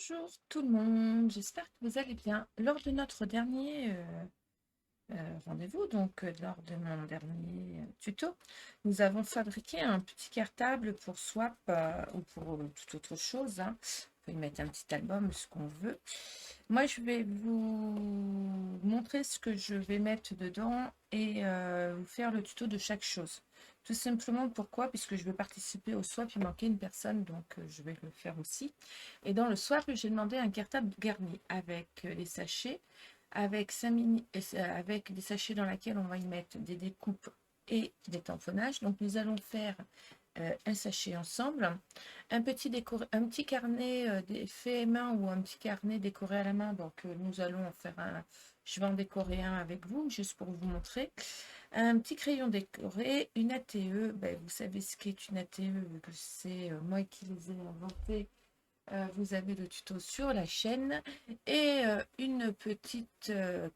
Bonjour tout le monde, j'espère que vous allez bien. Lors de notre dernier rendez-vous, donc lors de mon dernier tuto, nous avons fabriqué un petit cartable pour swap ou pour toute autre chose, hein. On peut y mettre un petit album, ce qu'on veut. Moi, je vais vous montrer ce que je vais mettre dedans et vous faire le tuto de chaque chose. Tout simplement pourquoi? Puisque je veux participer au swap, il manquait une personne, donc je vais le faire aussi. Et dans le swap, j'ai demandé un cartable garni avec les sachets, avec, avec des sachets dans lesquels on va y mettre des découpes et des tamponnages. Donc nous allons faire un sachet ensemble, un petit carnet fait main ou un petit carnet décoré à la main. Donc nous allons en faire un, je vais en décorer un avec vous, juste pour vous montrer. Un petit crayon décoré, une ATE, ben, vous savez ce qu'est une ATE, vu que c'est moi qui les ai inventés. Vous avez le tuto sur la chaîne et une petite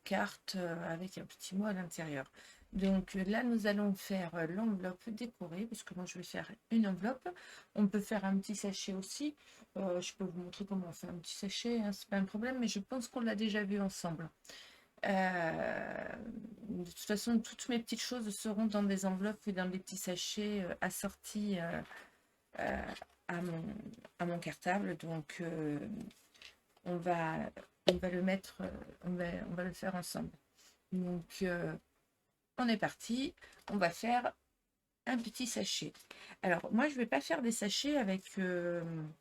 carte avec un petit mot à l'intérieur. Donc là, nous allons faire l'enveloppe décorée, puisque moi je vais faire une enveloppe. On peut faire un petit sachet aussi. Je peux vous montrer comment on fait un petit sachet, hein, c'est pas un problème, mais je pense qu'on l'a déjà vu ensemble. De toute façon, toutes mes petites choses seront dans des enveloppes et dans des petits sachets assortis euh, à mon cartable. Donc, on va, on va le mettre, on va le faire ensemble. Donc, on est parti. On va faire un petit sachet. Alors, moi, je vais pas faire des sachets avec une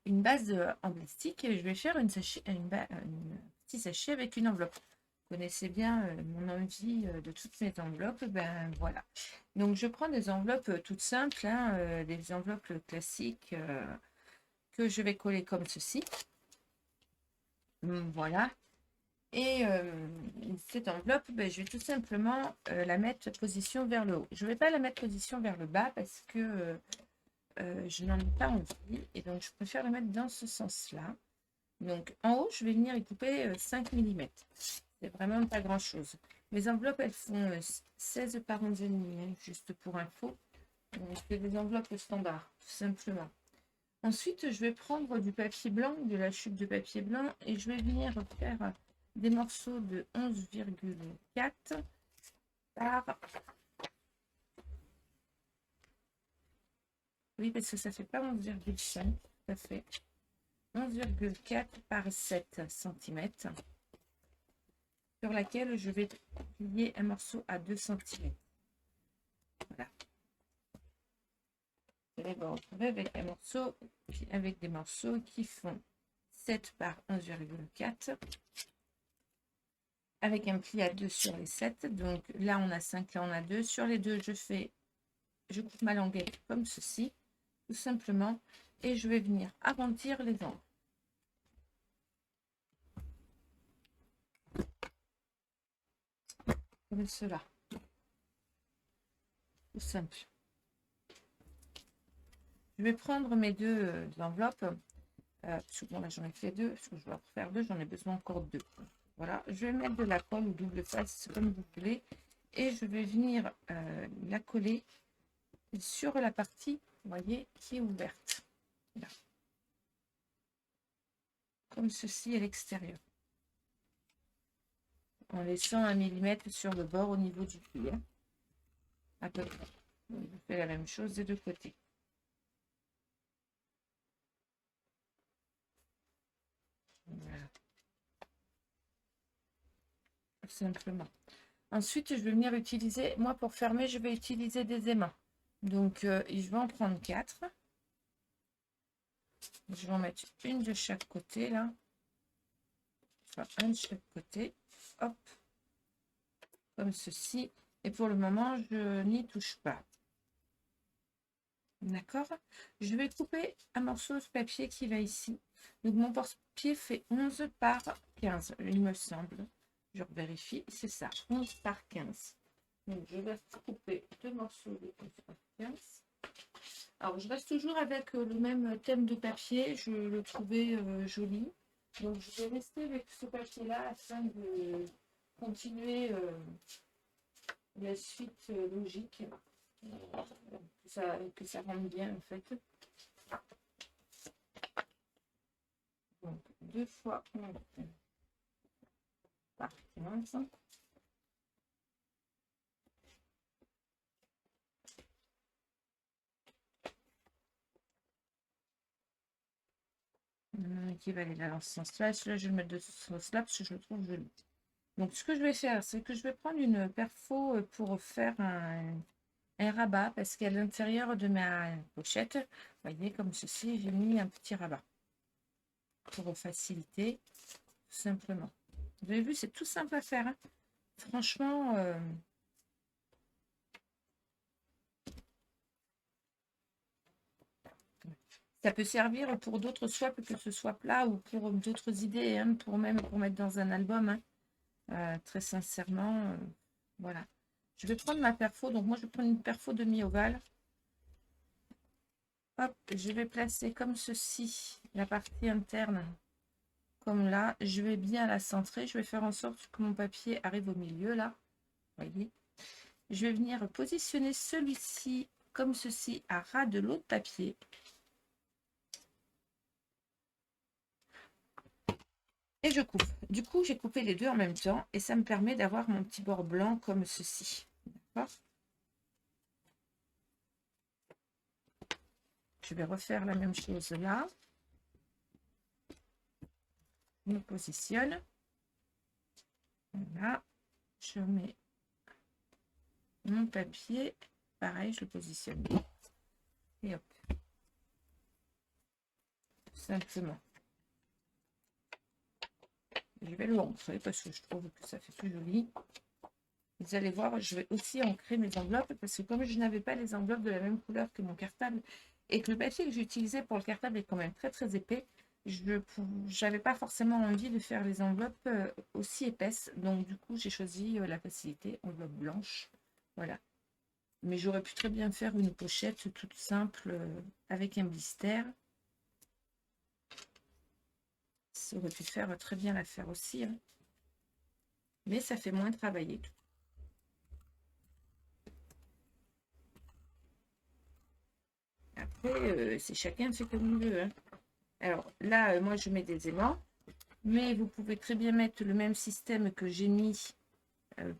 base en plastique. Je vais faire un petit sachet avec une enveloppe. Vous connaissez bien mon envie de toutes mes enveloppes, ben voilà. Donc je prends des enveloppes toutes simples, hein, des enveloppes classiques que je vais coller comme ceci. Voilà. Et cette enveloppe, ben, je vais tout simplement la mettre position vers le haut. Je ne vais pas la mettre position vers le bas parce que je n'en ai pas envie. Et donc je préfère la mettre dans ce sens-là. Donc en haut, je vais venir y couper 5 mm. C'est vraiment pas grand-chose. Mes enveloppes, elles font 16 par 11,5, hein, juste pour info. C'est des enveloppes standards, tout simplement. Ensuite, je vais prendre du papier blanc, de la chute de papier blanc, et je vais venir faire des morceaux de 11,4 par... Oui, parce que ça fait pas 11,5, ça fait 11,4 par 7 cm, sur laquelle je vais plier un morceau à 2 cm. Voilà. Vous allez vous retrouver avec un morceau, avec des morceaux qui font 7 par 11,4, avec un pli à 2 sur les 7. Donc là, on a 5, là, on a 2. Sur les deux, je coupe ma languette comme ceci, tout simplement, et je vais venir arrondir les angles. Comme cela. Tout simple. Je vais prendre mes deux enveloppes. Parce que bon, là, j'en ai fait deux. Parce que je vais en faire deux, j'en ai besoin encore de deux. Voilà, je vais mettre de la colle ou double face, comme vous voulez. Et je vais venir la coller sur la partie, vous voyez, qui est ouverte. Là. Comme ceci à l'extérieur. En laissant 1 mm sur le bord au niveau du pli. Hein, à peu près. Donc, je fais la même chose des deux côtés. Voilà. Tout simplement. Ensuite, je vais venir utiliser, moi pour fermer, je vais utiliser des aimants. Donc, je vais en prendre 4. Je vais en mettre une de chaque côté, là. Enfin, un de chaque côté. Hop. Comme ceci. Et pour le moment, je n'y touche pas. D'accord? Je vais couper un morceau de papier qui va ici. Donc, mon papier fait 11 par 15, il me semble. Je vérifie, c'est ça, 11 par 15. Donc, je vais couper deux morceaux de 11 par 15. Alors, je reste toujours avec le même thème de papier. Je le trouvais joli. Donc, je vais rester avec ce papier-là afin de continuer la suite logique. Que ça rentre bien, en fait. 2 fois 11 par 15. Qui va aller là dans ce sens-là. Celui-là, je vais le mettre de ce sens-là parce que je le trouve joli. Donc, ce que je vais faire, c'est que je vais prendre une perfo pour faire un rabat parce qu'à l'intérieur de ma pochette, vous voyez, comme ceci, j'ai mis un petit rabat pour faciliter, tout simplement. Vous avez vu, c'est tout simple à faire. Hein. Franchement, ça peut servir pour d'autres swaps que ce soit plat ou pour d'autres idées, hein, pour mettre dans un album. Hein. Très sincèrement, voilà. Je vais prendre ma perfo. Donc moi, je vais prendre une perfo demi-ovale. Hop, je vais placer comme ceci la partie interne. Comme là, je vais bien la centrer. Je vais faire en sorte que mon papier arrive au milieu, là. Vous voyez. Je vais venir positionner celui-ci comme ceci à ras de l'autre papier. Et je coupe. Du coup, j'ai coupé les deux en même temps et ça me permet d'avoir mon petit bord blanc comme ceci. D'accord ? Je vais refaire la même chose là. Je me positionne. Voilà. Je mets mon papier. Pareil, je le positionne. Et hop. Tout simplement. Je vais le ancrer parce que je trouve que ça fait plus joli. Vous allez voir, je vais aussi ancrer mes enveloppes parce que comme je n'avais pas les enveloppes de la même couleur que mon cartable et que le papier que j'utilisais pour le cartable est quand même très très épais, je n'avais pas forcément envie de faire les enveloppes aussi épaisses. Donc du coup, j'ai choisi la facilité, enveloppe blanche. Voilà. Mais j'aurais pu très bien faire une pochette toute simple avec un blister. Ça aurait pu faire très bien l'affaire aussi. Hein. Mais ça fait moins travailler. Après, c'est chacun fait comme il veut. Hein. Alors là, moi, je mets des aimants. Mais vous pouvez très bien mettre le même système que j'ai mis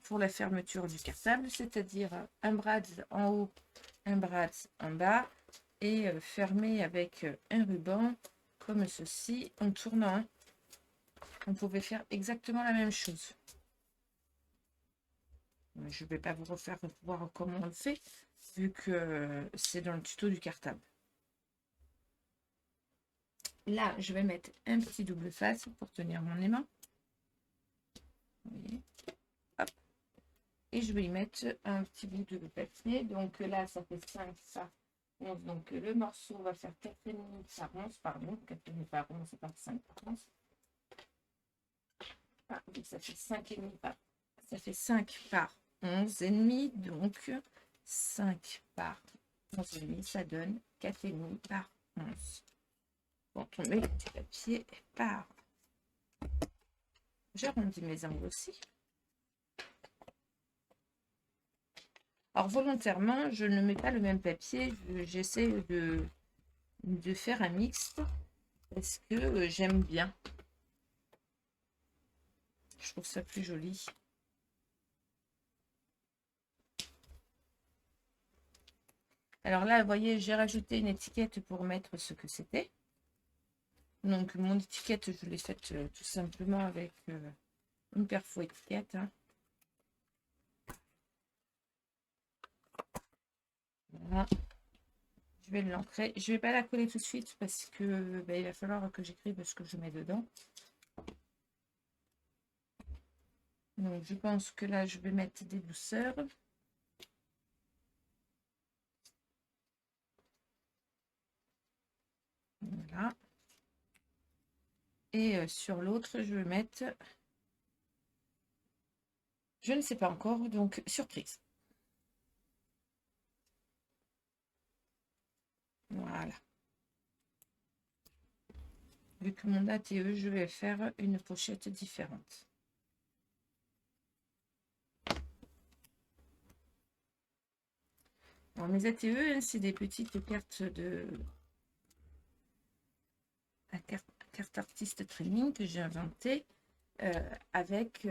pour la fermeture du cartable. C'est-à-dire un brad en haut, un brad en bas. Et fermer avec un ruban comme ceci en tournant. Hein. On pouvait faire exactement la même chose. Je ne vais pas vous refaire voir comment on le fait, vu que c'est dans le tuto du cartable. Là, je vais mettre un petit double face pour tenir mon aimant. Vous voyez. Hop. Et je vais y mettre un petit bout de papier. Donc là, ça fait 5, ça 11. Donc le morceau va faire 4,5 par 11, pardon. 4,5 par 11, c'est pas 5 par 11. Ah, oui, ça fait 5,5 par. Ça fait 5 par 11,5. Donc 5 par 11,5, ça donne 4,5 par 11. Quand on met du papier par. J'arrondis mes angles aussi. Alors volontairement, je ne mets pas le même papier. J'essaie de faire un mixte parce que j'aime bien. Je trouve ça plus joli. Alors là, vous voyez, j'ai rajouté une étiquette pour mettre ce que c'était. Donc mon étiquette, je l'ai faite tout simplement avec une perfo étiquette. Hein. Voilà. Je vais l'ancrer. Je ne vais pas la coller tout de suite parce que il va falloir que j'écrive ce que je mets dedans. Donc je pense que là, je vais mettre des douceurs. Voilà. Et sur l'autre, je vais mettre... Je ne sais pas encore, donc surprise. Voilà. Vu que mon ATE, je vais faire une pochette différente. Alors mes ATE, c'est des petites cartes de... carte artiste training que j'ai inventée avec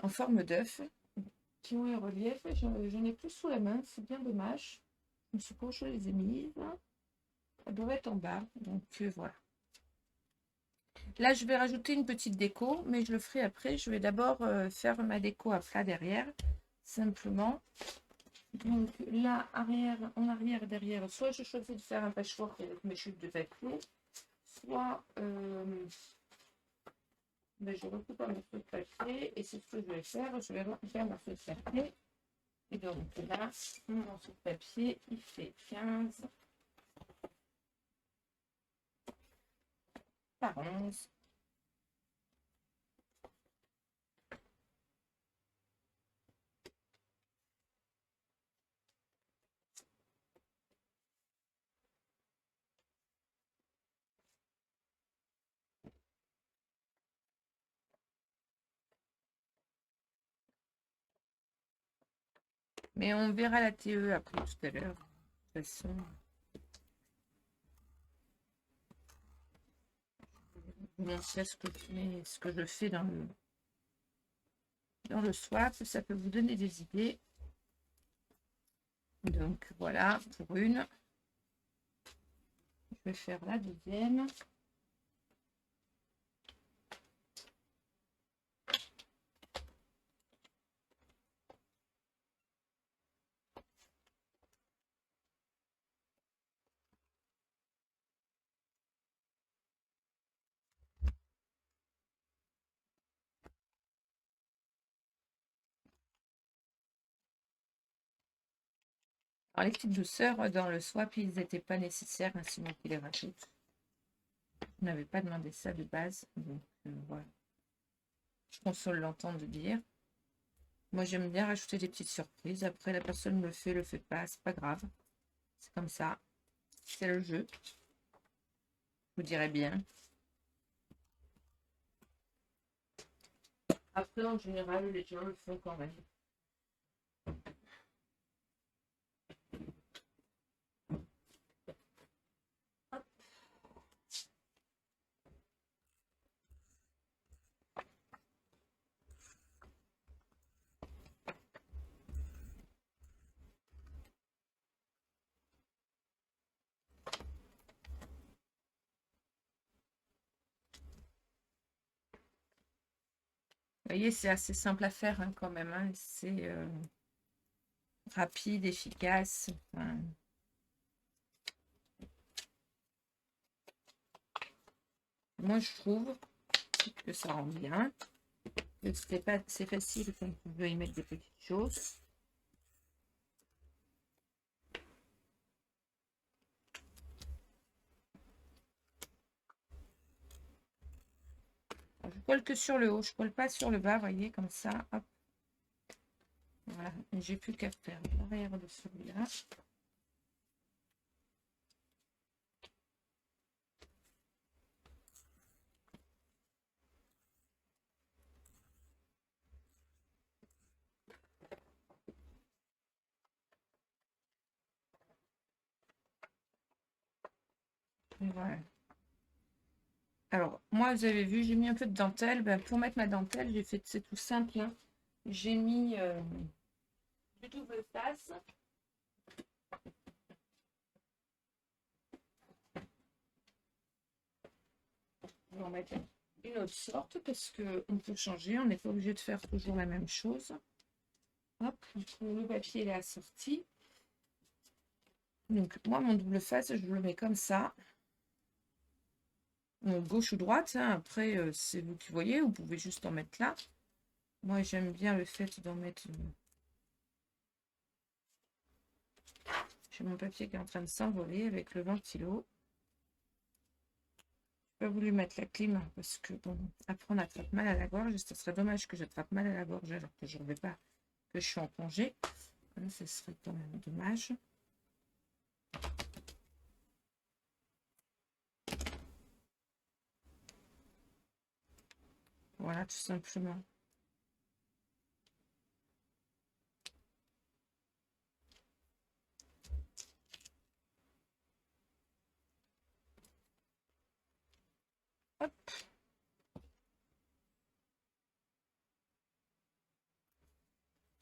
en forme d'œuf qui ont un relief. Je n'ai plus sous la main, c'est bien dommage. Je me suis pas où je les ai mises. Elles doivent être en bas, donc voilà. Là, je vais rajouter une petite déco, mais je le ferai après. Je vais d'abord faire ma déco à plat derrière, simplement. Donc là, en arrière, derrière, soit je choisis de faire un patchwork avec mes chutes de papier, soit je recoupe un morceau de papier, et c'est ce que je vais faire. Je vais recouper un morceau de papier. Et donc là, mon morceau de papier, il fait 15 par 11. Mais on verra la TE après tout à l'heure. De toute façon, je vous montrerai ce que je fais dans le swap. Ça peut vous donner des idées. Donc voilà pour une. Je vais faire la deuxième. Alors, les petites douceurs dans le swap, ils n'étaient pas nécessaires, hein, c'est moi qui les rajoute. Je n'avais pas demandé ça de base, donc voilà. Je pense qu'on l'entend de dire. Moi, j'aime bien rajouter des petites surprises. Après, la personne le fait pas, c'est pas grave. C'est comme ça. C'est le jeu. Je vous dirais bien. Après, en général, les gens le font quand même. Vous voyez, c'est assez simple à faire hein, quand même. Hein. C'est rapide, efficace. Enfin, moi, je trouve que ça rend bien. C'est facile quand on veut y mettre des petites choses. Alors, je colle que sur le haut, je colle pas sur le bas, voyez, comme ça. Hop. Voilà, j'ai plus qu'à faire l'arrière de celui-là. Voilà. Alors, moi, vous avez vu, j'ai mis un peu de dentelle. Ben, pour mettre ma dentelle, j'ai fait, c'est tout simple. Hein. J'ai mis du double face. On va en mettre une autre sorte parce qu'on peut changer. On n'est pas obligé de faire toujours la même chose. Hop, le papier est assorti. Donc, moi, mon double face, je le mets comme ça. Donc, gauche ou droite, hein. Après, c'est vous qui voyez. Vous pouvez juste en mettre là. Moi, j'aime bien le fait d'en mettre... J'ai mon papier qui est en train de s'envoler avec le ventilo. Je n'ai pas voulu mettre la clim parce que, bon, après, on attrape mal à la gorge. Ce serait dommage que j'attrape mal à la gorge alors que je ne vais pas, que je suis en congé. Ce serait quand même dommage. Voilà, tout simplement. Hop.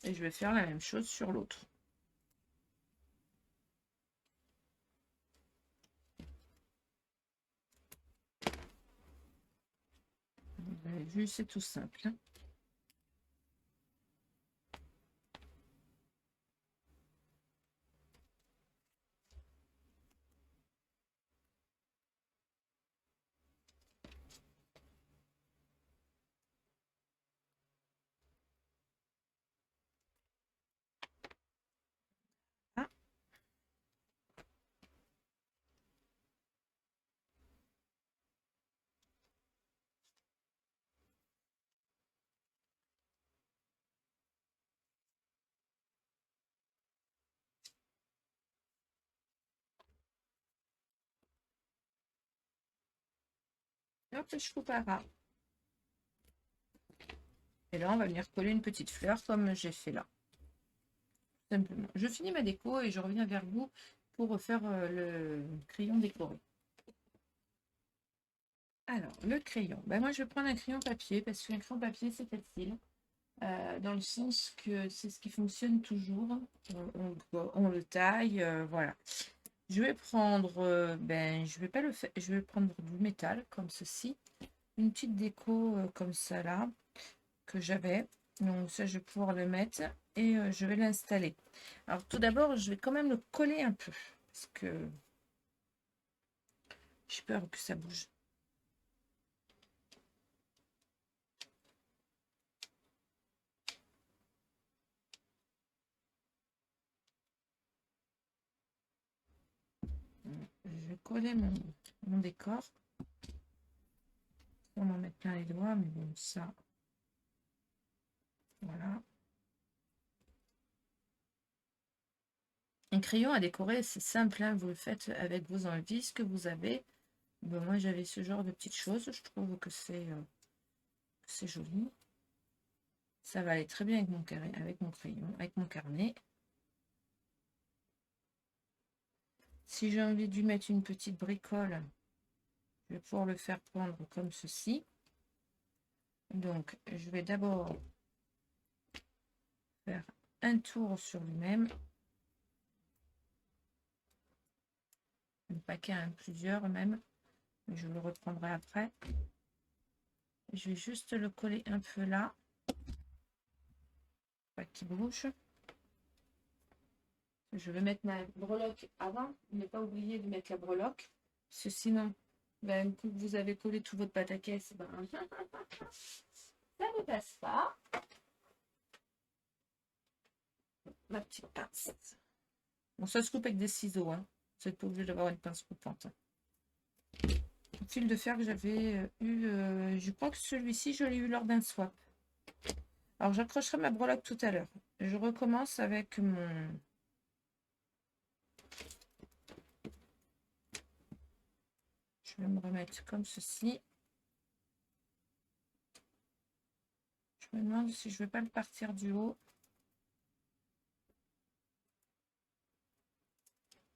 Et je vais faire la même chose sur l'autre. Vous avez vu, c'est tout simple. Hein. Ah. Hop, je coupe à ras. Et là, on va venir coller une petite fleur comme j'ai fait là. Simplement. Je finis ma déco et je reviens vers vous pour refaire le crayon décoré. Alors, le crayon. Ben, moi, je vais prendre un crayon papier parce qu'un crayon papier, c'est facile. Dans le sens que c'est ce qui fonctionne toujours. On le taille, voilà. Je vais prendre, je vais pas le faire, je vais prendre du métal comme ceci. Une petite déco comme ça là, que j'avais. Donc ça, je vais pouvoir le mettre et je vais l'installer. Alors tout d'abord, je vais quand même le coller un peu parce que j'ai peur que ça bouge. Je vais coller mon décor. On en met plein les doigts, mais bon, ça, voilà. Un crayon à décorer, c'est simple, hein, vous le faites avec vos envies, ce que vous avez. Bon, moi, j'avais ce genre de petites choses, je trouve que c'est joli. Ça va aller très bien avec mon crayon, avec mon carnet. Si j'ai envie de lui mettre une petite bricole, je vais pouvoir le faire prendre comme ceci. Donc, je vais d'abord faire un tour sur lui-même. Un paquet, hein, plusieurs même. Je le reprendrai après. Je vais juste le coller un peu là. Pas qu'il bouge. Je vais mettre ma breloque avant. Ne pas oublier de mettre la breloque. Parce que sinon, ben, coup que vous avez collé tout votre pâte à caisse, ben, ça ne passe pas. Ma petite pince. Bon, ça se coupe avec des ciseaux. Hein. Vous n'êtes pas obligé d'avoir une pince coupante. Le fil de fer que j'avais eu, je crois que celui-ci, je l'ai eu lors d'un swap. Alors, j'accrocherai ma breloque tout à l'heure. Je recommence avec mon... Je vais me remettre comme ceci. Je me demande si je ne vais pas le partir du haut.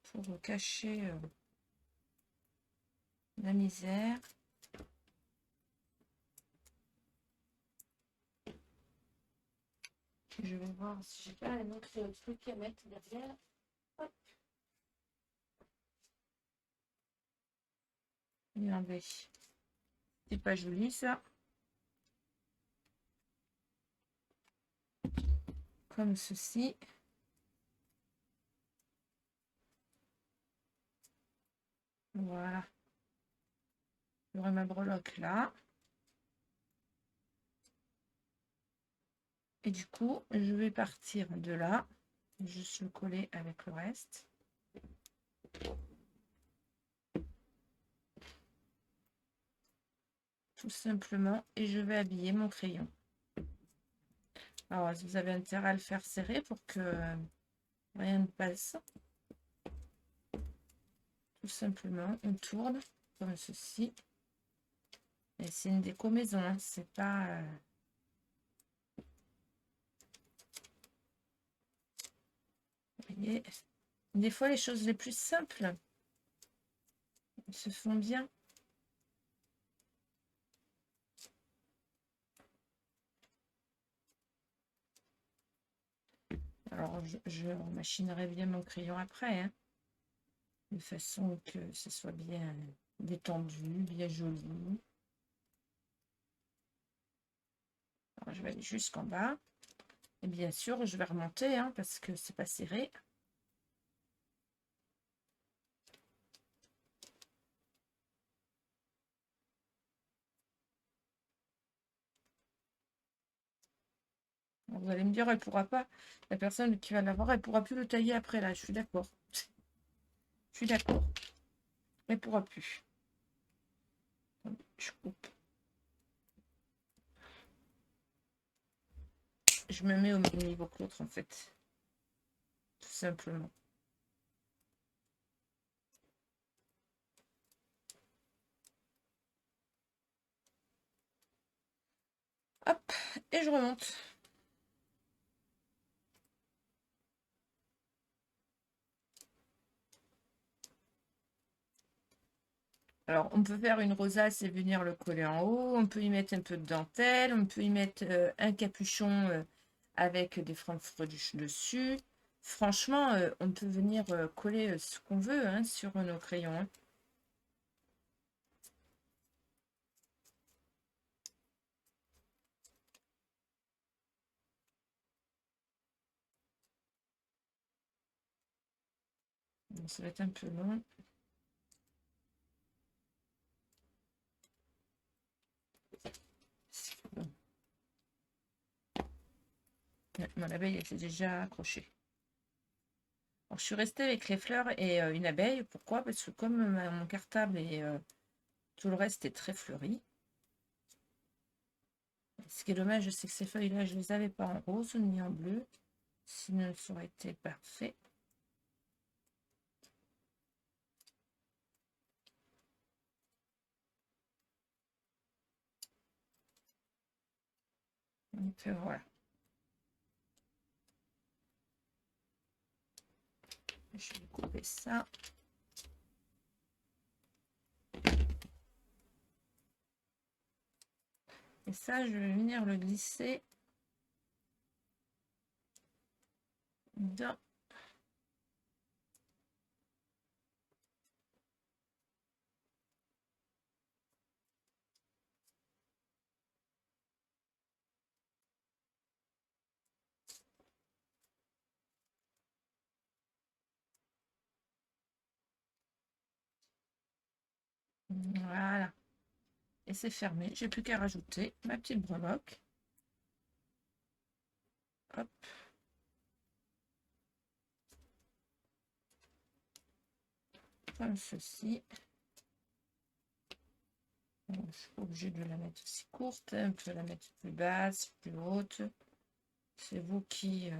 Pour cacher la misère. Je vais voir si j'ai pas un autre truc à mettre derrière. Hop. Regardez. C'est pas joli ça. Comme ceci. Voilà. J'aurai ma breloque là. Et du coup, je vais partir de là. Juste le coller avec le reste. Tout simplement. Et je vais habiller mon crayon. Alors, vous avez intérêt à le faire serrer pour que rien ne passe. Tout simplement, on tourne comme ceci. Et c'est une déco maison, hein, c'est pas... Vous voyez, des fois, les choses les plus simples se font bien. Alors, je machinerai bien mon crayon après, hein, de façon que ce soit bien détendu, bien joli. Alors, je vais aller jusqu'en bas. Et bien sûr, je vais remonter, hein, parce que c'est pas serré. Alors, vous allez me dire, elle pourra pas, la personne qui va l'avoir, elle pourra plus le tailler après, là. Je suis d'accord. Je suis d'accord. Elle pourra plus. Je coupe. Je me mets au même niveau que l'autre, en fait. Tout simplement. Hop, et je remonte. Alors, on peut faire une rosace et venir le coller en haut. On peut y mettre un peu de dentelle. On peut y mettre un capuchon avec des francs-freluches dessus. Franchement, on peut venir coller ce qu'on veut, hein, sur nos crayons, hein. Bon, ça va être un peu long. Bon. Ouais, mon abeille était déjà accrochée. Alors, je suis restée avec les fleurs et une abeille. Pourquoi? Parce que comme mon cartable et tout le reste est très fleuri. Ce qui est dommage, c'est que ces feuilles-là, je ne les avais pas en rose ni en bleu. Sinon, ça aurait été parfait. Donc voilà. Je vais couper ça. Et ça, je vais venir le glisser dans voilà. Et c'est fermé. J'ai plus qu'à rajouter ma petite breloque. Hop. Comme ceci. Je suis obligée de la mettre aussi courte. On peut la mettre plus basse, plus haute. C'est vous qui...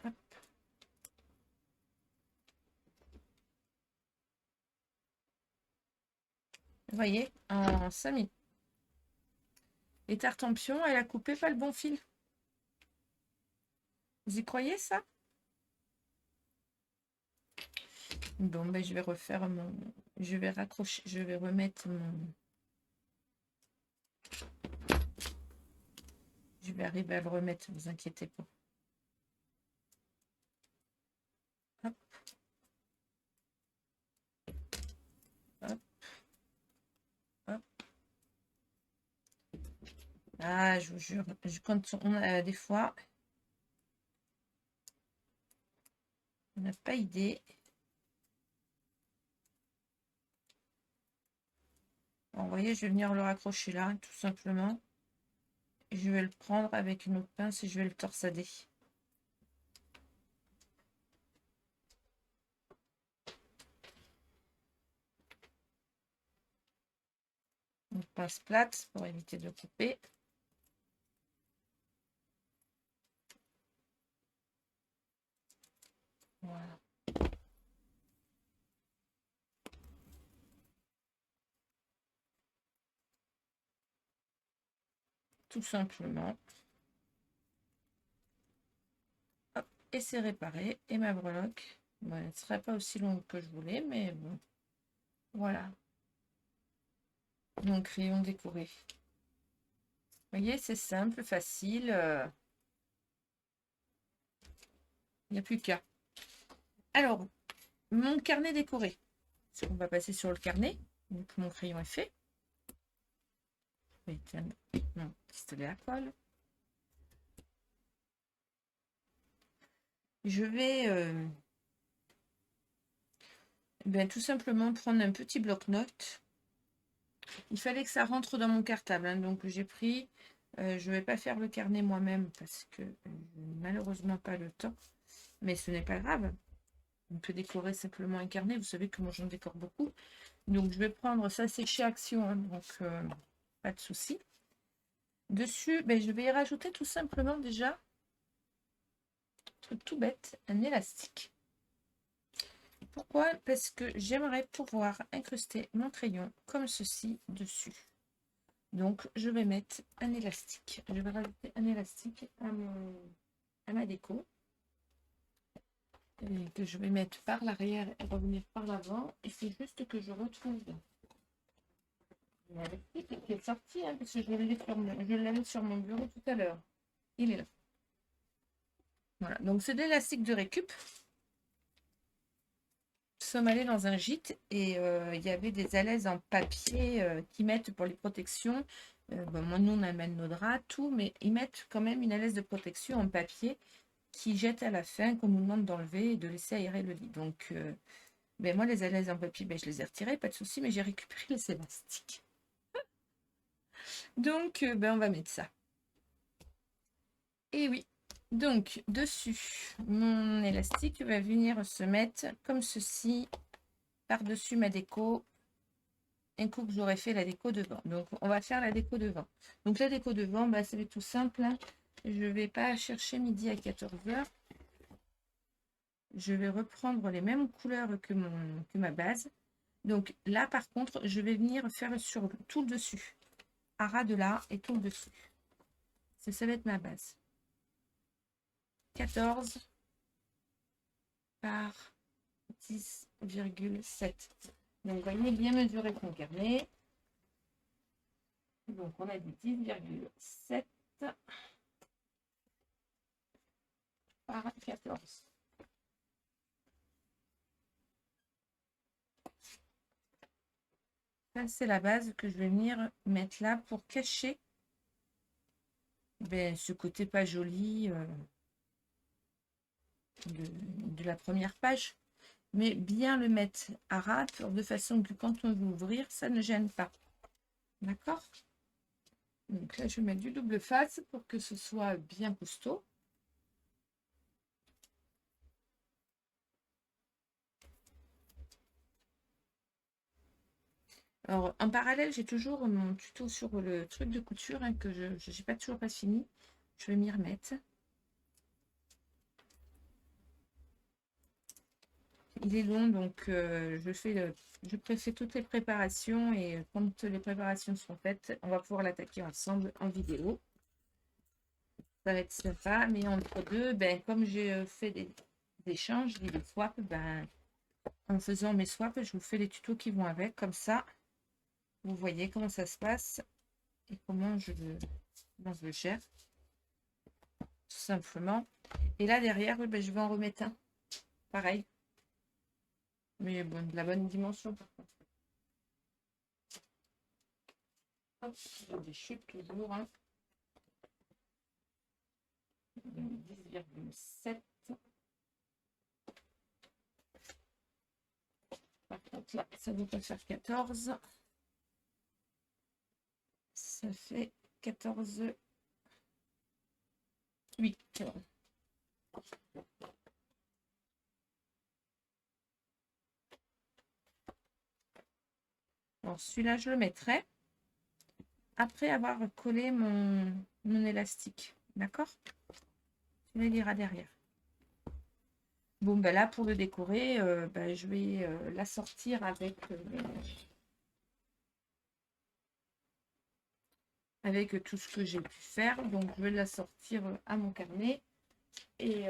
Hop. Vous voyez, en 5 minutes. Et Tartampion, elle a coupé pas le bon fil. Vous y croyez ça? Bon, ben, je vais refaire mon... Je vais raccrocher, je vais remettre mon... Je vais arriver à le remettre, ne vous inquiétez pas. Hop. Hop. Hop. Ah, je vous jure, quand on a des fois, on n'a pas idée. Bon, vous voyez, je vais venir le raccrocher là, tout simplement. Et je vais le prendre avec une autre pince et je vais le torsader. Une pince plate pour éviter de couper. Voilà. Tout simplement. Hop, et c'est réparé. Et ma breloque. Bon, elle ne serait pas aussi longue que je voulais, mais bon, voilà. Mon crayon décoré. Vous voyez, c'est simple, facile. Il n'y a plus qu'à. Alors, mon carnet décoré. On va passer sur le carnet. Donc, mon crayon est fait. Je vais éteindre mon pistolet à colle. Je vais tout simplement prendre un petit bloc-notes. Il fallait que ça rentre dans mon cartable, hein, donc j'ai pris. Je ne vais pas faire le carnet moi-même parce que je n'ai malheureusement pas le temps. Mais ce n'est pas grave. On peut décorer simplement un carnet. Vous savez que moi j'en décore beaucoup. Donc je vais prendre ça, c'est chez Action, hein, donc pas de souci. Dessus, je vais y rajouter tout simplement déjà, truc tout bête, un élastique. Pourquoi? Parce que j'aimerais pouvoir incruster mon crayon comme ceci dessus. Donc je vais mettre un élastique. Je vais rajouter un élastique à ma déco. Et que je vais mettre par l'arrière et revenir par l'avant. Et c'est juste que je retrouve l'élastique qui est sorti, hein, parce que je l'avais sur mon bureau tout à l'heure. Il est là. Voilà, donc c'est de l'élastique de récup. Nous sommes allés dans un gîte et il y avait des alaises en papier qui mettent pour les protections. Moi, nous, on amène nos draps, tout, mais ils mettent quand même une alaise de protection en papier qui jette à la fin, qu'on nous demande d'enlever et de laisser aérer le lit. Donc, moi, les alaises en papier, je les ai retirées, pas de souci, mais j'ai récupéré les élastiques. Donc, on va mettre ça. Et oui, donc dessus, mon élastique va venir se mettre comme ceci par-dessus ma déco. Un coup que j'aurais fait la déco devant. Donc, on va faire la déco devant. Donc, la déco devant, c'est tout simple. Hein. Je ne vais pas chercher midi à 14h. Je vais reprendre les mêmes couleurs que ma base. Donc, là, par contre, je vais venir faire sur tout le dessus. À ras de là et tout le dessus. Ça va être ma base. 14 par 10,7. Donc, voyez, bien mesurer son carnet. Donc, on a dit 10,7 par 14. Ça, c'est la base que je vais venir mettre là pour cacher ce côté pas joli de la première page. Mais bien le mettre à ras de façon que quand on veut ouvrir, ça ne gêne pas. D'accord? Donc là, je vais mettre du double face pour que ce soit bien costaud. Alors, en parallèle, j'ai toujours mon tuto sur le truc de couture hein, que je n'ai pas toujours pas fini. Je vais m'y remettre. Il est long, donc je préfère toutes les préparations et quand les préparations sont faites, on va pouvoir l'attaquer ensemble en vidéo. Ça va être sympa, mais entre deux, comme j'ai fait des échanges, des swaps, en faisant mes swaps, je vous fais les tutos qui vont avec, comme ça, vous voyez comment ça se passe et comment je le gère, tout simplement. Et là, derrière, je vais en remettre un, pareil, mais bon, de la bonne dimension, par contre. Hop, des chutes toujours, hein. 10,7. Par contre, là, ça ne doit pas faire 14. Ça fait 14. 8. Alors, celui-là, je le mettrai après avoir collé mon élastique. D'accord? Celui-là, il ira derrière. Bon, là, pour le décorer, je vais la sortir avec tout ce que j'ai pu faire. Donc, je vais la sortir à mon carnet. Et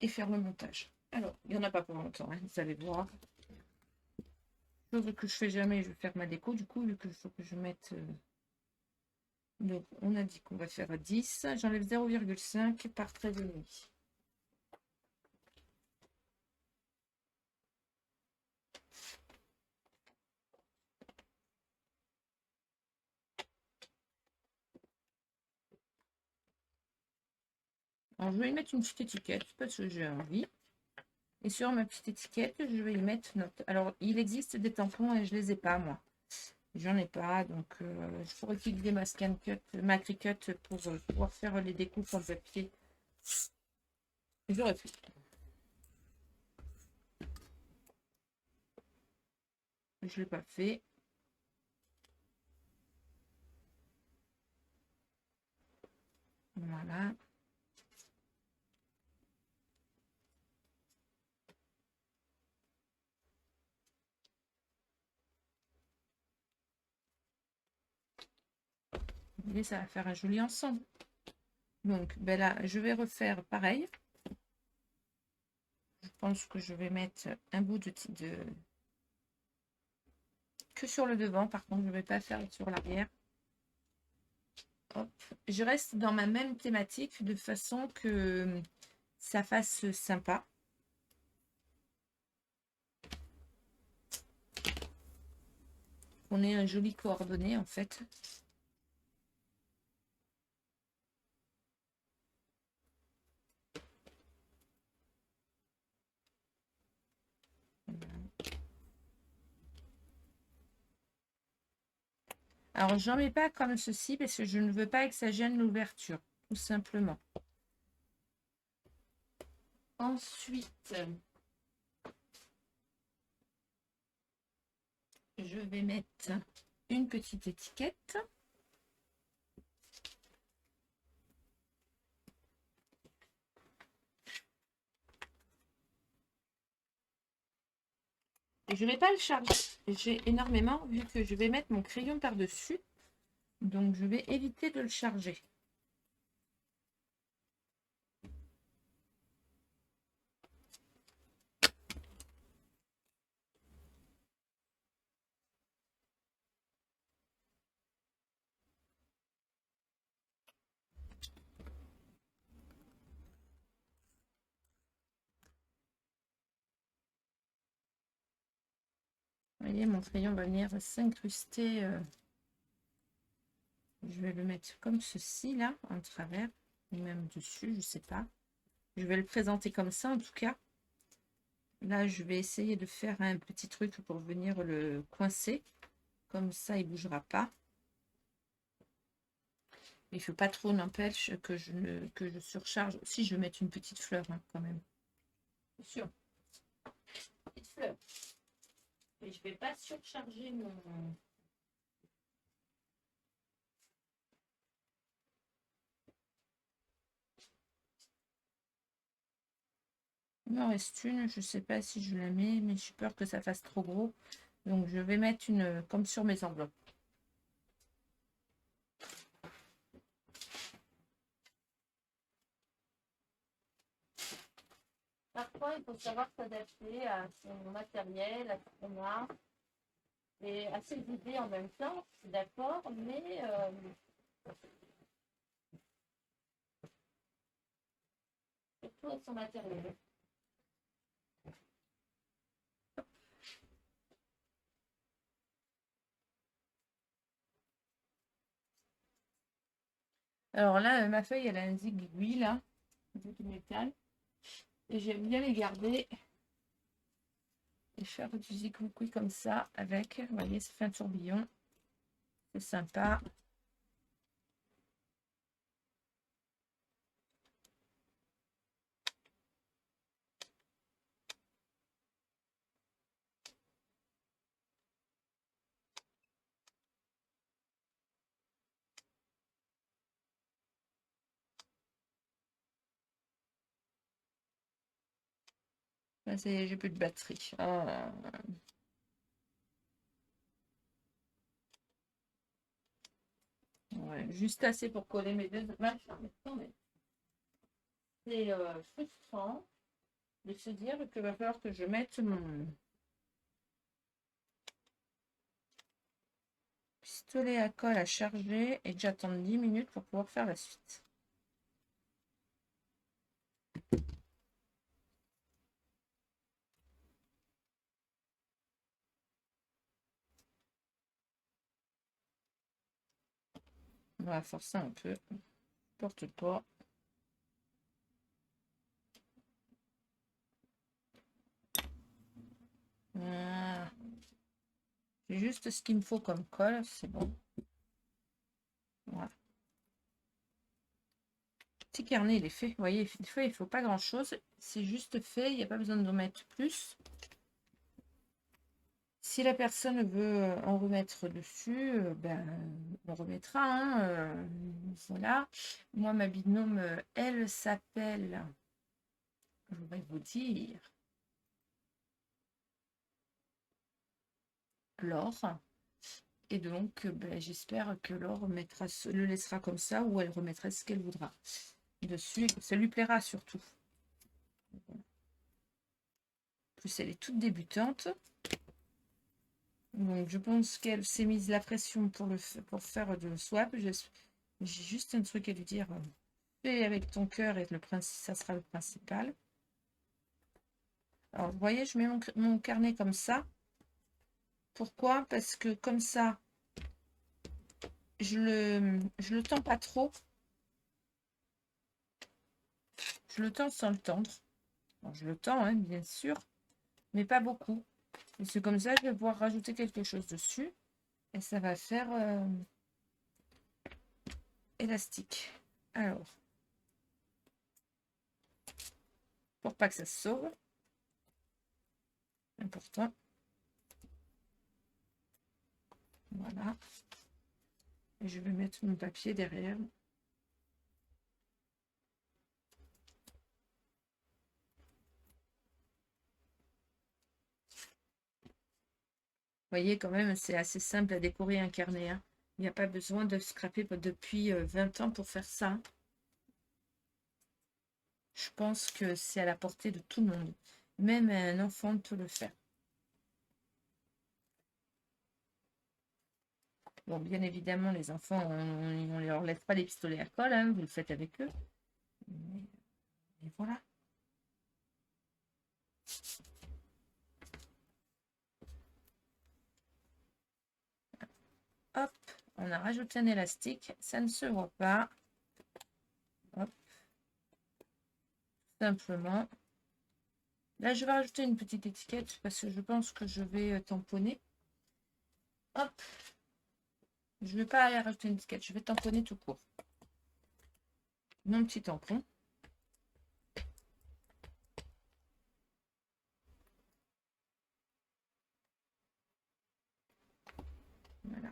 et faire le montage. Alors, il n'y en a pas pour longtemps, hein, vous allez voir. Chose que je fais jamais, je vais faire ma déco. Du coup, vu qu'il faut que je mette... donc, on a dit qu'on va faire 10. J'enlève 0,5 par 13,5. Alors, je vais y mettre une petite étiquette parce que j'ai envie. Et sur ma petite étiquette, je vais y mettre note. Alors, il existe des tampons et je les ai pas, moi. J'en ai pas, donc je pourrais utiliser ma scan cut, ma Cricut pour pouvoir faire les découpes en papier. J'aurais pu. Je ne l'ai pas fait. Voilà. Et ça va faire un joli ensemble. Donc, ben là, je vais refaire pareil. Je pense que je vais mettre un bout de que sur le devant. Par contre, je ne vais pas faire sur l'arrière. Hop. Je reste dans ma même thématique de façon que ça fasse sympa. On ait un joli coordonné en fait. Alors, j'en mets pas comme ceci parce que je ne veux pas que ça gêne l'ouverture, tout simplement. Ensuite, je vais mettre une petite étiquette. Et je ne vais pas le charger. J'ai énormément vu que je vais mettre mon crayon par-dessus. Donc, je vais éviter de le charger. Vous voyez, mon crayon va venir s'incruster. Je vais le mettre comme ceci, là, en travers, ou même dessus, je ne sais pas. Je vais le présenter comme ça, en tout cas. Là, je vais essayer de faire un petit truc pour venir le coincer. Comme ça, il ne bougera pas. Il ne faut pas trop, n'empêche, que je surcharge. Si, je vais mettre une petite fleur, hein, quand même. Bien sûr. Petite fleur. Et je ne vais pas surcharger mon... Il m'en reste une. Je ne sais pas si je la mets, mais j'ai peur que ça fasse trop gros. Donc, je vais mettre une comme sur mes enveloppes. Parfois, il faut savoir s'adapter à son matériel, à ce qu'on a, et à ses idées en même temps, je suis d'accord, mais surtout à son matériel. Alors là, ma feuille, elle a un zigouille, là, de métal, et j'aime bien les garder et faire du zigouille comme ça avec, vous voyez, ça fait un tourbillon, c'est sympa. Là, j'ai plus de batterie. Ah. Ouais, juste assez pour coller mes deux machins. C'est frustrant. de se dire qu'il va falloir que je mette mon pistolet à colle à charger et que j'attende 10 minutes pour pouvoir faire la suite. On va forcer un peu. Porte pas. Voilà. C'est juste ce qu'il me faut comme colle, c'est bon. Voilà. Petit carnet, il est fait. Vous voyez, des fois, il ne faut pas grand-chose. C'est juste fait, il n'y a pas besoin d'en mettre plus. Si la personne veut en remettre dessus, ben, on remettra. Hein, voilà. Moi, ma binôme, elle s'appelle, je vais vous dire, Laure. Et donc, ben, j'espère que Laure le laissera comme ça ou elle remettra ce qu'elle voudra dessus. Ça lui plaira surtout. En plus, elle est toute débutante. Donc, je pense qu'elle s'est mise la pression pour faire de swap. J'ai juste un truc à lui dire. Fais avec ton cœur et ça sera le principal. Alors, vous voyez, je mets mon carnet comme ça. Pourquoi? Parce que comme ça, je le tends pas trop. Je le tends sans le tendre. Alors, je le tends, hein, bien sûr, mais pas beaucoup. Et c'est comme ça, je vais pouvoir rajouter quelque chose dessus. Et ça va faire élastique. Alors, pour pas que ça se sauve. Important. Voilà. Et je vais mettre mon papier derrière. Vous voyez, quand même, c'est assez simple à décorer un carnet. Hein. Il n'y a pas besoin de scraper depuis 20 ans pour faire ça. Je pense que c'est à la portée de tout le monde. Même un enfant peut le faire. Bon, bien évidemment, les enfants, on ne leur laisse pas des pistolets à colle. Hein, vous le faites avec eux. Mais voilà. Hop, on a rajouté un élastique. Ça ne se voit pas. Hop. Simplement. Là, je vais rajouter une petite étiquette parce que je pense que je vais tamponner. Hop. Je ne vais pas aller rajouter une étiquette. Je vais tamponner tout court. Mon petit tampon. Voilà.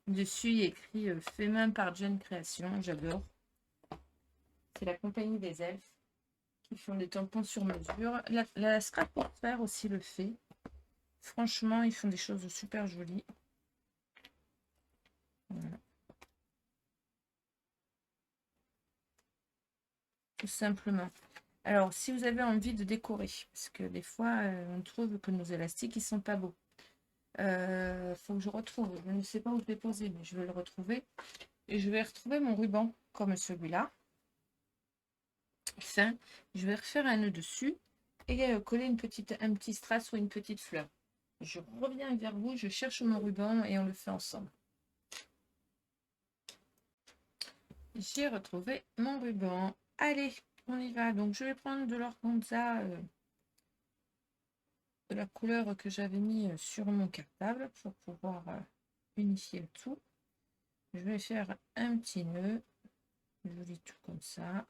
Dessus, il y a écrit fait main par Jeune Création. J'adore. C'est la compagnie des elfes qui font des tampons sur mesure. La Scrap pour faire aussi le fait. Franchement, ils font des choses super jolies. Voilà. Tout simplement. Alors, si vous avez envie de décorer, parce que des fois, on trouve que nos élastiques, ils sont pas beaux. Faut que je retrouve. Je ne sais pas où je l'ai posé, mais je vais le retrouver. Et je vais retrouver mon ruban comme celui-là. Fin. Je vais refaire un nœud dessus et coller un petit strass ou une petite fleur. Je reviens vers vous, je cherche mon ruban et on le fait ensemble. J'ai retrouvé mon ruban. Allez, on y va. Donc, je vais prendre de l'organza de la couleur que j'avais mis sur mon cartable pour pouvoir unifier le tout. Je vais faire un petit nœud, joli tout comme ça.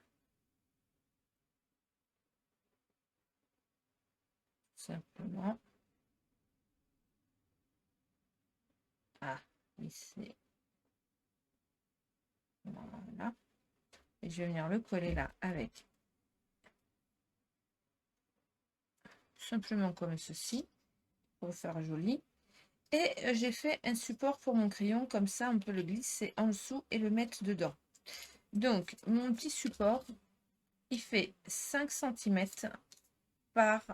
Simplement. Ah, ici. Voilà. Et je vais venir le coller là avec. Simplement comme ceci, pour faire joli. Et j'ai fait un support pour mon crayon, comme ça on peut le glisser en dessous et le mettre dedans. Donc, mon petit support, il fait 5 cm par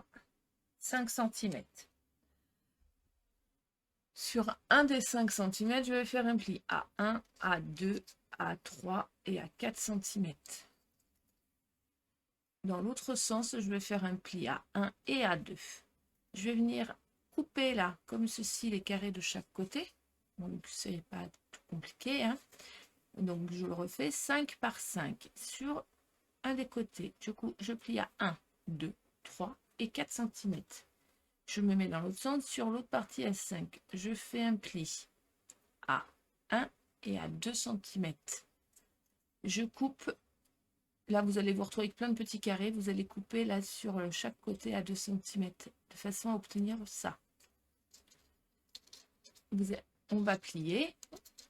5 cm. Sur un des 5 cm, je vais faire un pli à 1, à 2, à 3 et à 4 cm. Dans l'autre sens, je vais faire un pli à 1 et à 2. Je vais venir couper là, comme ceci, les carrés de chaque côté. Donc, c'est pas tout compliqué, hein. Donc, je le refais 5 par 5 sur un des côtés. Je plie à 1, 2, 3 et 4 cm. Je me mets dans l'autre sens, sur l'autre partie à 5. Je fais un pli à 1 et à 2 cm. Je coupe, là vous allez vous retrouver avec plein de petits carrés, vous allez couper là sur chaque côté à 2 cm, de façon à obtenir ça. On va plier,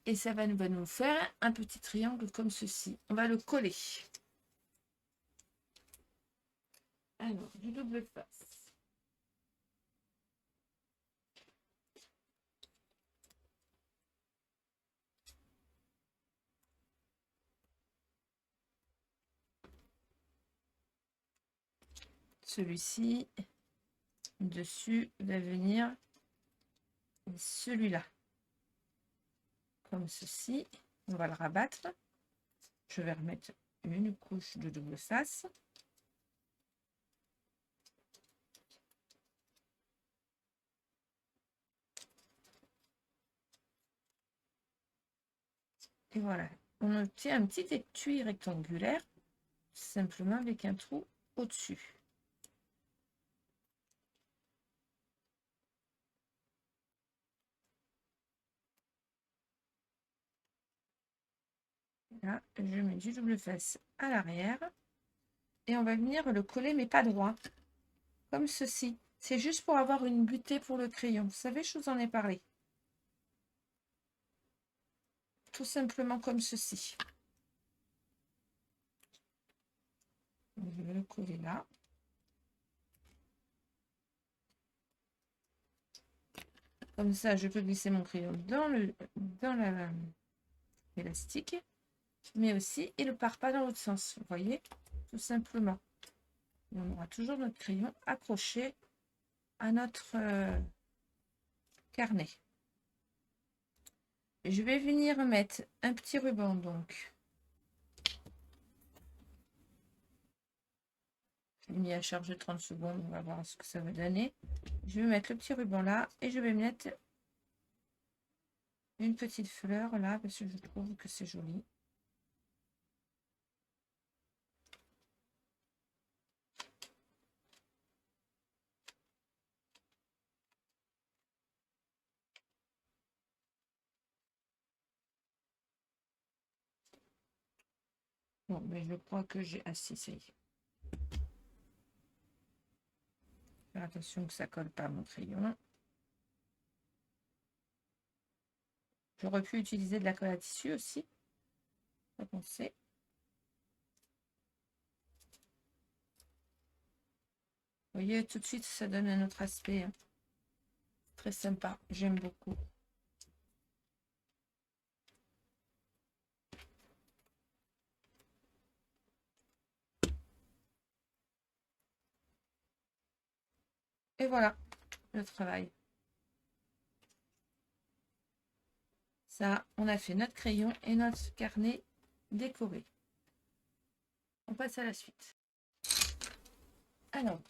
et ça va nous faire un petit triangle comme ceci. On va le coller. Alors, du double face. Celui-ci, dessus va venir celui-là. Comme ceci. On va le rabattre. Je vais remettre une couche de double face. Et voilà. On obtient un petit étui rectangulaire, simplement avec un trou au-dessus. Là, je mets du double face à l'arrière. Et on va venir le coller, mais pas droit. Comme ceci. C'est juste pour avoir une butée pour le crayon. Vous savez, je vous en ai parlé. Tout simplement comme ceci. Je vais le coller là. Comme ça, je peux glisser mon crayon dans l'élastique. Mais aussi, il ne part pas dans l'autre sens. Vous voyez, tout simplement. Et on aura toujours notre crayon accroché à notre carnet. Je vais venir mettre un petit ruban donc. Je l'ai mis à charger 30 secondes, on va voir ce que ça va donner. Je vais mettre le petit ruban là et je vais mettre une petite fleur là parce que je trouve que c'est joli. Bon, mais je crois que j'ai assez, ça y est. Faire attention que ça colle pas à mon crayon. J'aurais pu utiliser de la colle à tissu aussi. Pas penser. Vous voyez, tout de suite, ça donne un autre aspect. Hein. Très sympa, j'aime beaucoup. Et voilà le travail. Ça, on a fait notre crayon et notre carnet décoré. On passe à la suite. Alors,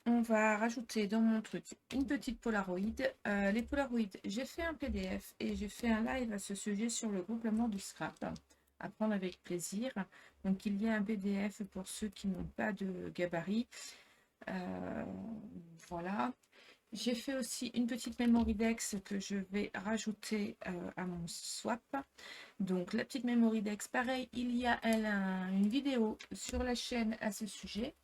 on va rajouter dans mon truc une petite Polaroid. Les Polaroids, j'ai fait un PDF et j'ai fait un live à ce sujet sur le groupement du scrap. À prendre avec plaisir. Donc, il y a un PDF pour ceux qui n'ont pas de gabarit. Voilà. J'ai fait aussi une petite Memoridex que je vais rajouter à mon swap. Donc la petite Memoridex, pareil, il y a une vidéo sur la chaîne à ce sujet.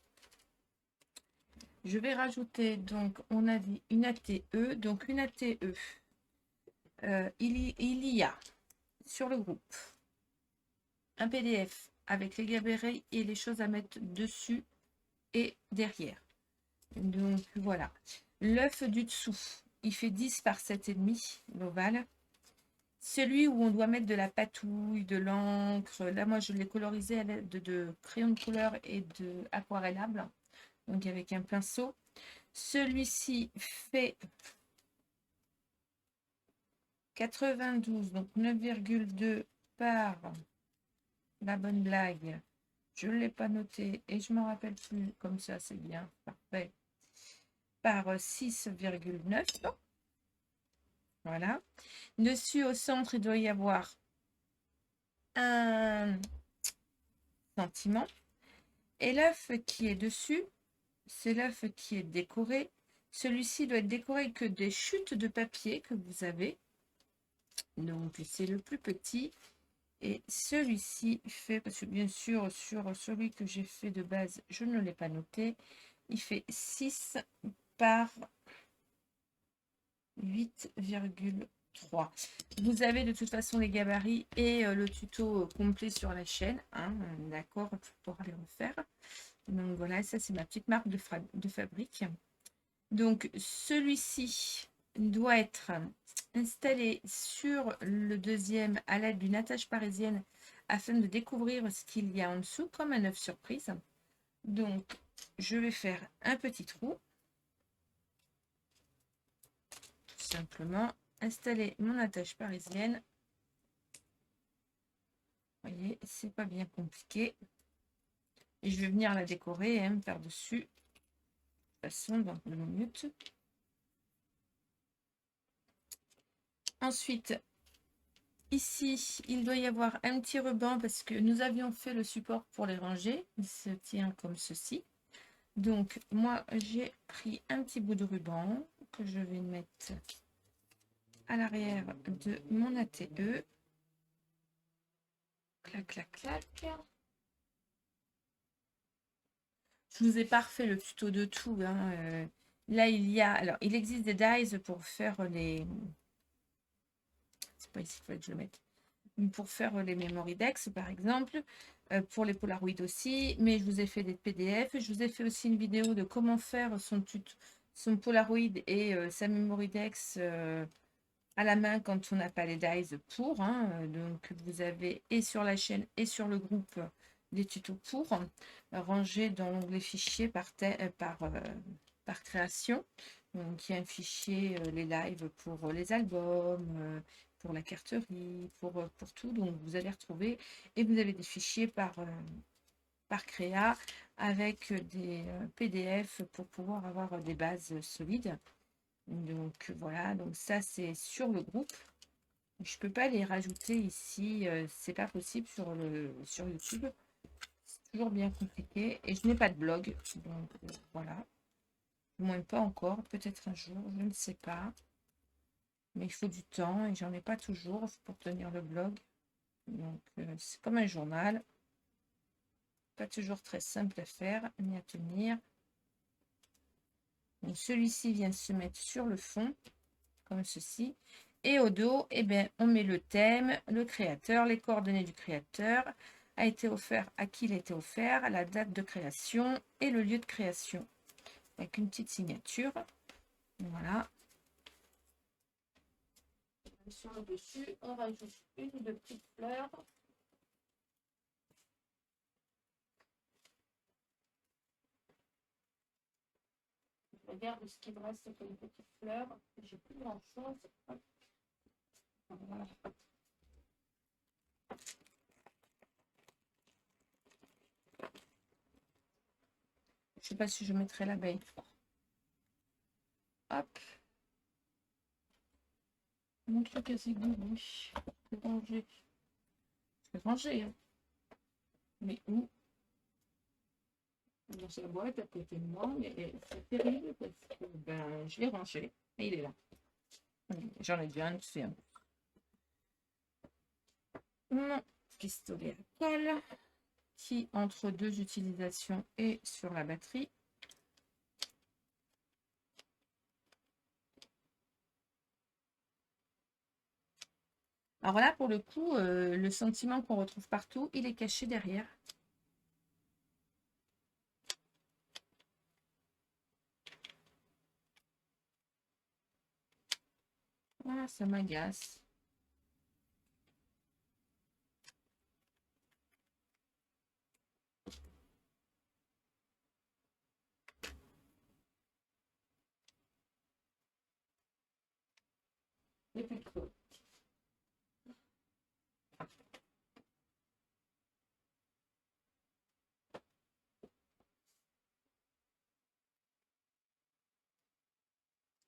Je vais rajouter, donc on a dit une ATE. Donc une ATE, il y a sur le groupe un PDF avec les gabarits et les choses à mettre dessus et derrière. Donc voilà. L'œuf du dessous, il fait 10 par 7,5 l'ovale. Celui où on doit mettre de la patouille, de l'encre. Là, moi, je l'ai colorisé à l'aide de crayons de couleur et de aquarellable. Donc, avec un pinceau. Celui-ci fait 92, donc 9,2 par la bonne blague. Je ne l'ai pas noté et je ne me rappelle plus. Comme ça, c'est bien. Parfait. Par 6,9. Voilà. Dessus, au centre, il doit y avoir un sentiment. Et l'œuf qui est dessus, c'est l'œuf qui est décoré. Celui-ci doit être décoré que des chutes de papier que vous avez. Donc, c'est le plus petit. Et celui-ci fait, parce que bien sûr, sur celui que j'ai fait de base, je ne l'ai pas noté. Il fait 6 par 8,3. Vous avez de toute façon les gabarits et le tuto complet sur la chaîne. Hein, d'accord, pour pouvoir les refaire. Donc voilà, ça c'est ma petite marque de fabrique. Donc celui-ci doit être installé sur le deuxième à l'aide d'une attache parisienne afin de découvrir ce qu'il y a en dessous comme un œuf surprise. Donc je vais faire un petit trou. Tout simplement installer mon attache parisienne. Vous voyez, c'est pas bien compliqué. Et je vais venir la décorer hein, par-dessus. De toute façon, dans 2 minutes. Ensuite, ici, il doit y avoir un petit ruban parce que nous avions fait le support pour les ranger. Il se tient comme ceci. Donc, moi, j'ai pris un petit bout de ruban que je vais mettre à l'arrière de mon ATE. Clac, clac, clac. Je vous ai pas refait le tuto de tout. Hein. Là, alors, il existe des dies pour faire les... C'est pas ici qu'il faut que je le mette. Pour faire les memory decks, par exemple. Pour les Polaroid aussi. Mais je vous ai fait des PDF. Je vous ai fait aussi une vidéo de comment faire son Polaroid et sa memory decks à la main quand on n'a pas les dies pour. Hein. Donc, vous avez et sur la chaîne et sur le groupe des tutos pour, rangés dans l'onglet fichier par création. Donc, il y a un fichier, les lives pour les albums, pour la carterie, pour tout. Donc, vous allez retrouver. Et vous avez des fichiers par créa avec des PDF pour pouvoir avoir des bases solides. Donc, voilà. Donc, ça, c'est sur le groupe. Je peux pas les rajouter ici, c'est pas possible sur YouTube. C'est toujours bien compliqué. Et je n'ai pas de blog. Donc voilà. Du moins pas encore. Peut-être un jour, je ne sais pas. Mais il faut du temps et j'en ai pas toujours pour tenir le blog. Donc c'est comme un journal. Pas toujours très simple à faire ni à tenir. Donc celui-ci vient se mettre sur le fond, comme ceci. Et au dos, eh bien, on met le thème, le créateur, les coordonnées du créateur, a été offert, à qui il a été offert, la date de création et le lieu de création. Avec une petite signature. Voilà. Sur le dessus, on rajoute une ou deux petites fleurs. Je regarde ce qui me reste comme petites fleurs. J'ai plus grand chose. Voilà. Je sais pas si je mettrai l'abeille. Hop. Mon truc à ses goûts, oui. C'est rangé. C'est rangé. Hein. Mais où? Dans sa boîte à côté de moi. Mais c'est terrible parce que ben, je l'ai rangé. Et il est là. J'en ai déjà un dessus. Mon pistolet à colle qui, entre deux utilisations, est sur la batterie. Alors là, pour le coup, le sentiment qu'on retrouve partout, il est caché derrière. Ah, ça m'agace. Et puis de l'autre.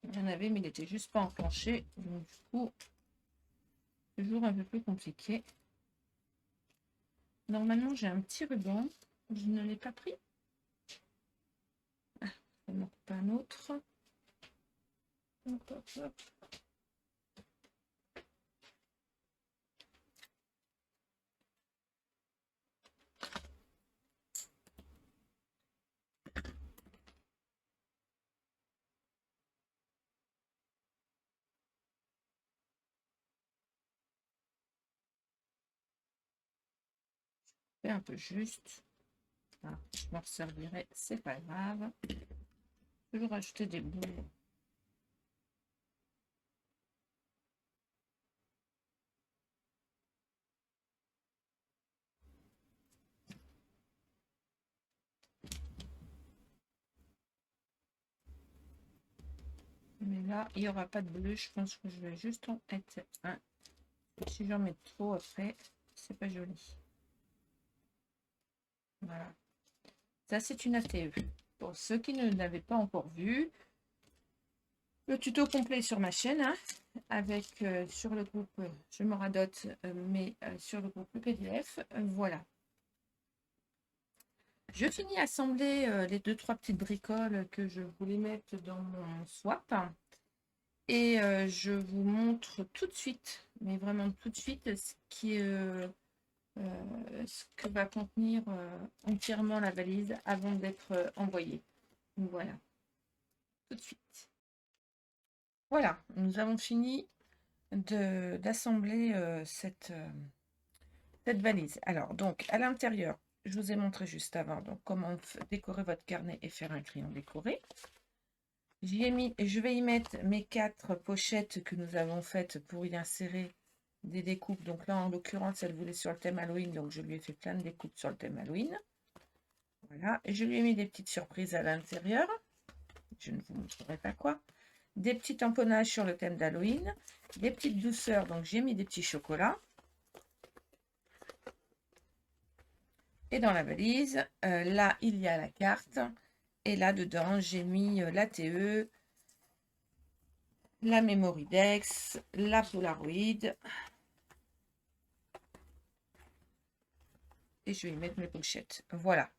Il y en avait, mais il n'était juste pas enclenché. Donc du coup, toujours un peu plus compliqué. Normalement, j'ai un petit ruban. Je ne l'ai pas pris. Ah, il ne manque pas un autre. Hop, hop, hop. C'est un peu juste. Ah, je m'en servirai, c'est pas grave. Toujours acheter des bouts. Mais là, il n'y aura pas de bleu. Je pense que je vais juste en mettre un. Si j'en mets trop après, c'est pas joli. Voilà. Ça, c'est une ATE. Pour ceux qui ne l'avaient pas encore vu, le tuto complet sur ma chaîne, hein, avec sur le groupe, je me radote, mais sur le groupe PDF, voilà. Je finis à assembler les 2-3 petites bricoles que je voulais mettre dans mon swap. Et je vous montre tout de suite, mais vraiment tout de suite, ce que va contenir entièrement la valise avant d'être envoyée. Voilà, tout de suite. Voilà, nous avons fini d'assembler cette valise. Alors, donc, à l'intérieur, je vous ai montré juste avant donc, comment décorer votre carnet et faire un crayon décoré. Je vais y mettre mes 4 pochettes que nous avons faites pour y insérer des découpes. Donc là, en l'occurrence, elle voulait sur le thème Halloween, donc je lui ai fait plein de découpes sur le thème Halloween. Voilà, et je lui ai mis des petites surprises à l'intérieur. Je ne vous montrerai pas quoi. Des petits tamponnages sur le thème d'Halloween, des petites douceurs, donc j'ai mis des petits chocolats. Et dans la valise, là, il y a la carte. Et là, dedans, j'ai mis l'ATE, la Memoridex, la Polaroid. Et je vais y mettre mes pochettes. Voilà.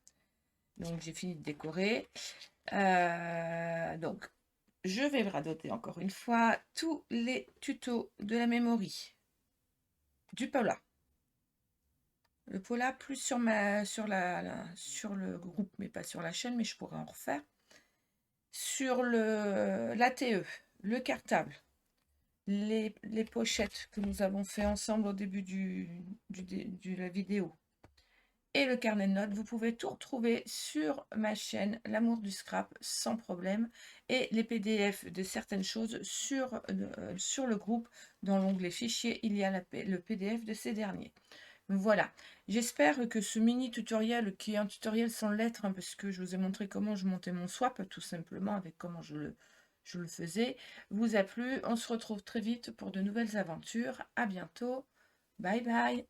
Donc, j'ai fini de décorer. Donc, je vais bradoter encore une fois tous les tutos de la Memory. Du Paula. Le Paula plus sur le groupe, mais pas sur la chaîne, mais je pourrais en refaire. Sur l'ATE, le cartable, les pochettes que nous avons fait ensemble au début de la vidéo et le carnet de notes, vous pouvez tout retrouver sur ma chaîne L'amour du scrap sans problème, et les PDF de certaines choses sur le groupe. Dans l'onglet fichier, il y a le PDF de ces derniers. Voilà, j'espère que ce mini tutoriel, qui est un tutoriel sans lettres, hein, parce que je vous ai montré comment je montais mon swap, tout simplement, avec comment je le faisais, vous a plu. On se retrouve très vite pour de nouvelles aventures. À bientôt. Bye bye.